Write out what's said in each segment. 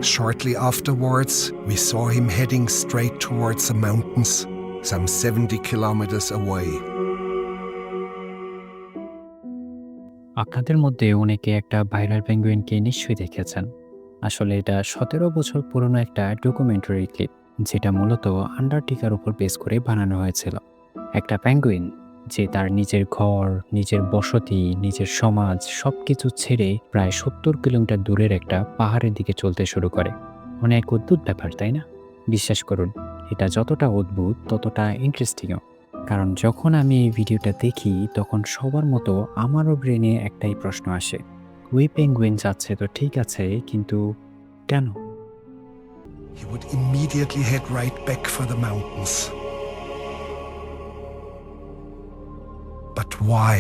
Shortly afterwards, we saw him heading straight towards the mountains, some 70 kilometers away. আপনাদের মধ্যে অনেকে একটা viral পেঙ্গুইনকে নিশ্চয়ই দেখেছেন। আসলে এটা ১৭ বছর পুরনো একটা ডকুমেন্টারি ক্লিপ, যেটা মূলত আন্টার্কটিকার উপর বেস করে বানানো হয়েছিল। একটা পেঙ্গুইন যে তার নিজের ঘর, নিজের বসতি, নিজের সমাজ সবকিছু ছেড়ে প্রায় ৭০ কিলোমিটার দূরের একটা পাহাড়ের দিকে চলতে শুরু করে। অনেক অদ্ভুত ব্যাপার, তাই না? বিশ্বাস করুন, এটা যতটা অদ্ভুত ততটা ইন্টারেস্টিংও। কারণ যখন আমি এই ভিডিওটা দেখি তখন সবার মতো আমারও ব্রেনে একটাই প্রশ্ন আসে, ওই পেঙ্গুইন যাচ্ছে তো ঠিক আছে, কিন্তু কেন? He would immediately head right back for the mountains. But why?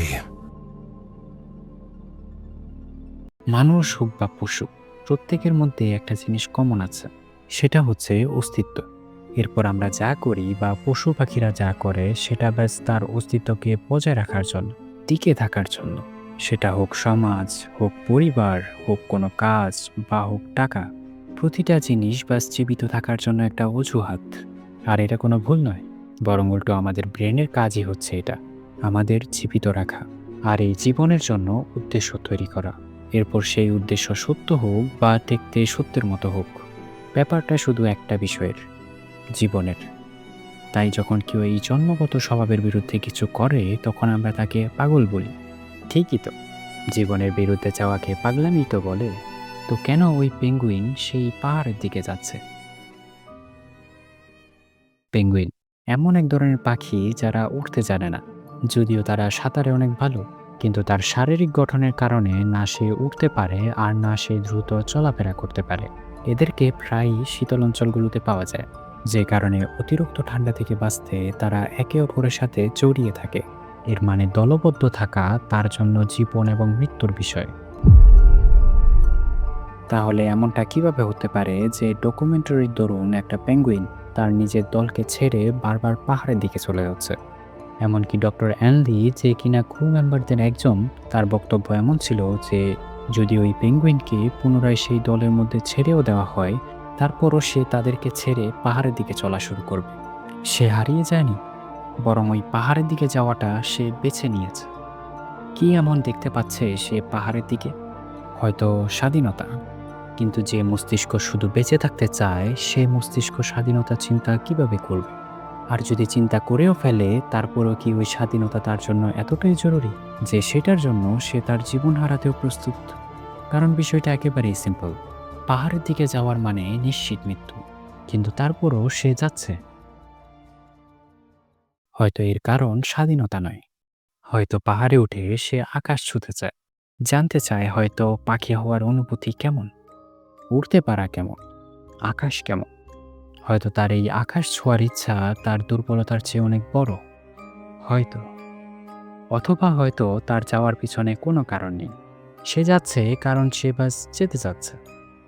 মানুষ হোক বা পশু, প্রত্যেকের মধ্যে একটা জিনিস কমন আছে, সেটা হচ্ছে অস্তিত্ব। এরপর আমরা যা করি বা পশু পাখিরা যা করে সেটা ব্যাস তার অস্তিত্বকে বজায় রাখার জন্য, টিকে থাকার জন্য। সেটা হোক সমাজ, হোক পরিবার, হোক কোনো কাজ বা হোক টাকা। প্রতিটা জিনিস ব্যাস জীবিত থাকার জন্য একটা অজুহাত। আর এটা কোনো ভুল নয়, বরং উল্টো আমাদের ব্রেনের কাজই হচ্ছে এটা, আমাদের জীবিত রাখা আর এই জীবনের জন্য উদ্দেশ্য তৈরি করা। এরপর সেই উদ্দেশ্য সত্য হোক বা দেখতে সত্যের মতো হোক, ব্যাপারটা শুধু একটা বিষয়ের, জীবনের। তাই যখন কেউ এই জন্মগত স্বভাবের বিরুদ্ধে কিছু করে তখন আমরা তাকে পাগল বলি। ঠিকই তো, জীবনের বিরুদ্ধে যাওয়াকে পাগলামি তো বলে। তো কেন ওই পেঙ্গুইন সেই পাহাড়ের দিকে যাচ্ছে? পেঙ্গুইন এমন এক ধরনের পাখি যারা উড়তে জানে না, যদিও তারা সাঁতারে অনেক ভালো, কিন্তু তার শারীরিক গঠনের কারণে না সে উঠতে পারে আর না সে দ্রুত চলাফেরা করতে পারে। এদেরকে প্রায়ই শীতল অঞ্চলগুলোতে পাওয়া যায়, যে কারণে অতিরিক্ত ঠান্ডা থেকে বাঁচতে তারা একে অপরের সাথে জড়িয়ে থাকে। এর মানে দলবদ্ধ থাকা তার জন্য জীবন এবং মৃত্যুর বিষয়। তাহলে এমনটা কিভাবে হতে পারে যে ডকুমেন্টারির দরুন একটা পেঙ্গুইন তার নিজের দলকে ছেড়ে বারবার পাহাড়ের দিকে চলে যাচ্ছে? এমনকি ডক্টর অ্যানলি, যে কিনা ক্রু মেম্বারদের একজন, তার বক্তব্য এমন ছিল যে যদি ওই পেঙ্গুইনকে পুনরায় সেই দলের মধ্যে ছেড়েও দেওয়া হয়, তারপরও সে তাদেরকে ছেড়ে পাহাড়ের দিকে চলা শুরু করবে। সে হারিয়ে যায়নি, বরং ওই পাহাড়ের দিকে যাওয়াটা সে বেছে নিয়েছে। কি এমন দেখতে পাচ্ছে সে পাহাড়ের দিকে? হয়তো স্বাধীনতা। কিন্তু যে মস্তিষ্ক শুধু বেঁচে থাকতে চায়, সে মস্তিষ্ক স্বাধীনতা চিন্তা কিভাবে করবে? আর যদি চিন্তা করেও ফেলে, তারপরও কি ওই স্বাধীনতা তার জন্য এতটাই জরুরি যে সেটার জন্য সে তার জীবন হারাতেও প্রস্তুত? কারণ বিষয়টা একেবারেই সিম্পল। পাহাড়ের দিকে যাওয়ার মানে নিশ্চিত মৃত্যু, কিন্তু তারপরও সে যাচ্ছে। হয়তো এর কারণ স্বাধীনতা নয়, হয়তো পাহাড়ে উঠে সে আকাশ ছুঁতে চায়, জানতে চায় হয়তো পাখি হওয়ার অনুভূতি কেমন, উড়তে পারা কেমন, আকাশ কেমন। হয়তো তার এই আকাশ ছোঁয়ার ইচ্ছা তার দুর্বলতার চেয়ে অনেক বড়। হয়তো, অথবা হয়তো তার যাওয়ার পিছনে কোনো কারণ নেই, সে যাচ্ছে কারণ সে বাস যেতে চাচ্ছে।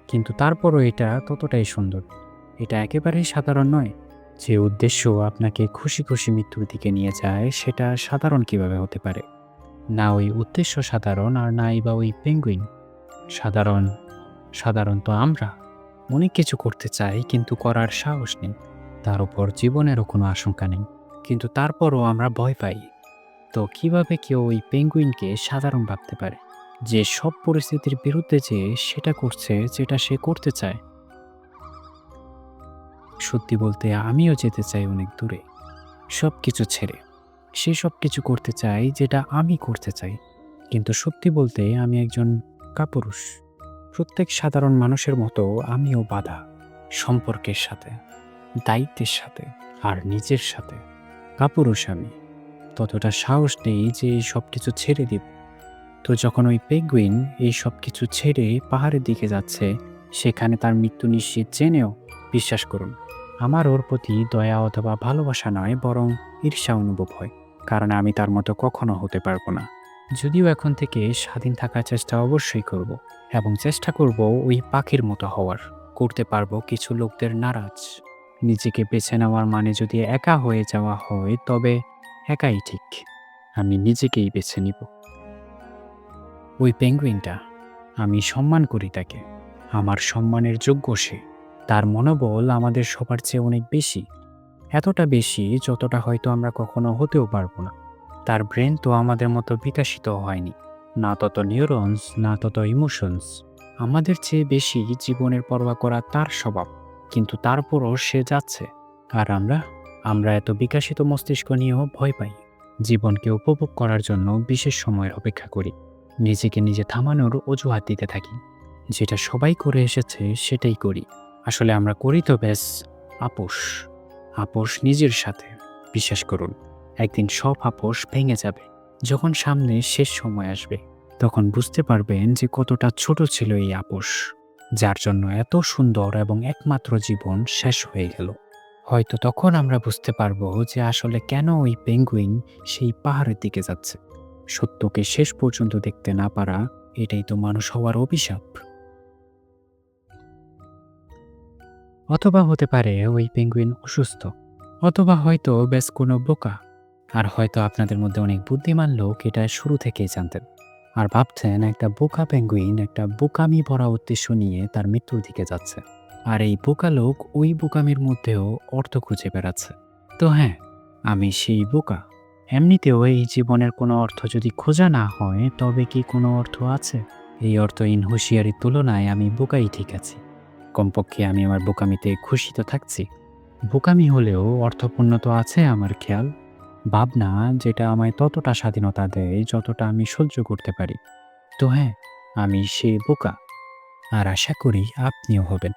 কিন্তু তারপরও এটা ততটাই সুন্দর। এটা একেবারেই সাধারণ নয়। যে উদ্দেশ্য আপনাকে খুশি খুশি মৃত্যুর দিকে নিয়ে যায়, সেটা সাধারণ কিভাবে হতে পারে? না ওই উদ্দেশ্য সাধারণ, আর নাই বা ওই পেঙ্গুইন সাধারণ। সাধারণত আমরা অনেক কিছু করতে চাই কিন্তু করার সাহস নেই, তার উপর জীবনেরও কোনো আশঙ্কা নেই, কিন্তু তারপরও আমরা ভয় পাই। তো কিভাবে কেউ ওই পেঙ্গুইনকে সাধারণ ভাবতে পারে, যে সব পরিস্থিতির বিরুদ্ধে যে সেটা করছে যেটা সে করতে চায়? সত্যি বলতে আমিও যেতে চাই অনেক দূরে, সব কিছু ছেড়ে। সে সব কিছু করতে চাই যেটা আমি করতে চাই। কিন্তু সত্যি বলতে আমি একজন কাপুরুষ। প্রত্যেক সাধারণ মানুষের মতো আমিও বাধা, সম্পর্কের সাথে, দায়িত্বের সাথে, আর নিজের সাথে। কাপুরুষ আমি, ততটা সাহস নেই যে এই সব কিছু ছেড়ে দিব। তো যখন ওই পেঙ্গুইন এই সব কিছু ছেড়ে পাহাড়ের দিকে যাচ্ছে, সেখানে তার মৃত্যু নিশ্চিত জেনেও, বিশ্বাস করুন, আমার ওর প্রতি দয়া অথবা ভালোবাসা নয়, বরং ঈর্ষা অনুভব হয়। কারণ আমি তার মতো কখনো হতে পারবো না। যদিও এখন থেকে স্বাধীন থাকার চেষ্টা অবশ্যই করব, এবং চেষ্টা করব ওই পাখির মতো হওয়ার। করতে পারবো কিছু লোকদের নারাজ। নিজেকে বেছে নেওয়ার মানে যদি একা হয়ে যাওয়া হয়, তবে একাই ঠিক। আমি নিজেকেই বেছে নিব। ওই পেঙ্গুইনটা, আমি সম্মান করি তাকে, আমার সম্মানের যোগ্য সে। তার মনোবল আমাদের সবার চেয়ে অনেক বেশি। এতটা বেশি যতটা হয়তো আমরা কখনো হতেও পারবো না। তার ব্রেন তো আমাদের মতো বিকশিত হয়নি। না তত নিউরনস, না তত ইমোশনস। আমাদের চেয়ে বেশি জীবনের পরোয়া করা তার স্বভাব। কিন্তু তারপরও সে যাচ্ছে। আর আমরা এত বিকশিত মস্তিষ্ক নিয়েও ভয় পাই। জীবনকে উপভোগ করার জন্য বিশেষ সময়ের অপেক্ষা করি। নিজেকে নিজে থামানোর অজুহাত দিতে থাকি। যেটা সবাই করে এসেছে সেটাই করি। আসলে আমরা করি তো ব্যাস আপোষ। আপোষ নিজের সাথে। বিশ্বাস করুন, একদিন সব আপোষ ভেঙে যাবে। যখন সামনে শেষ সময় আসবে, তখন বুঝতে পারবেন যে কতটা ছোট ছিল এই আপোষ, যার জন্য এত সুন্দর এবং একমাত্র জীবন শেষ হয়ে গেল। হয়তো তখন আমরা বুঝতে পারবো যে আসলে কেন ওই পেঙ্গুইন সেই পাহাড়ের দিকে যাচ্ছে। সত্যকে শেষ পর্যন্ত দেখতে না পারা, এটাই তো মানুষ হওয়ার অভিশাপ। অথবা হতে পারে ওই পেঙ্গুইন অসুস্থ, অথবা হয়তো বেশ কোনো বোকা। আর হয়তো আপনাদের মধ্যে অনেক বুদ্ধিমান লোক এটা শুরু থেকেই জানতেন, আর ভাবছেন একটা বোকা পেঙ্গুইন একটা বোকামি ভরা উদ্দেশ্য নিয়ে তার মৃত্যুর দিকে যাচ্ছে। আর এই বোকা লোক ওই বোকামির মধ্যেও অর্থ খুঁজে বেড়াচ্ছে। তো হ্যাঁ, আমি সেই বোকা। এমনিতেও এই জীবনের কোনো অর্থ যদি খোঁজা না হয়, তবে কি কোনো অর্থ আছে? এই অর্থহীন হুঁশিয়ারির তুলনায় আমি বোকাই ঠিক আছি। কমপক্ষে আমি আমার বোকামিতে খুশি তো থাকছি। বোকামি হলেও অর্থপূর্ণ তো আছে আমার খেয়াল, ভাবনা, যেটা আমায় ততটা স্বাধীনতা দেয় যতটা আমি সহ্য করতে পারি। তো হ্যাঁ, আমি সে বোকা। আর আশা করি আপনিও হবেন।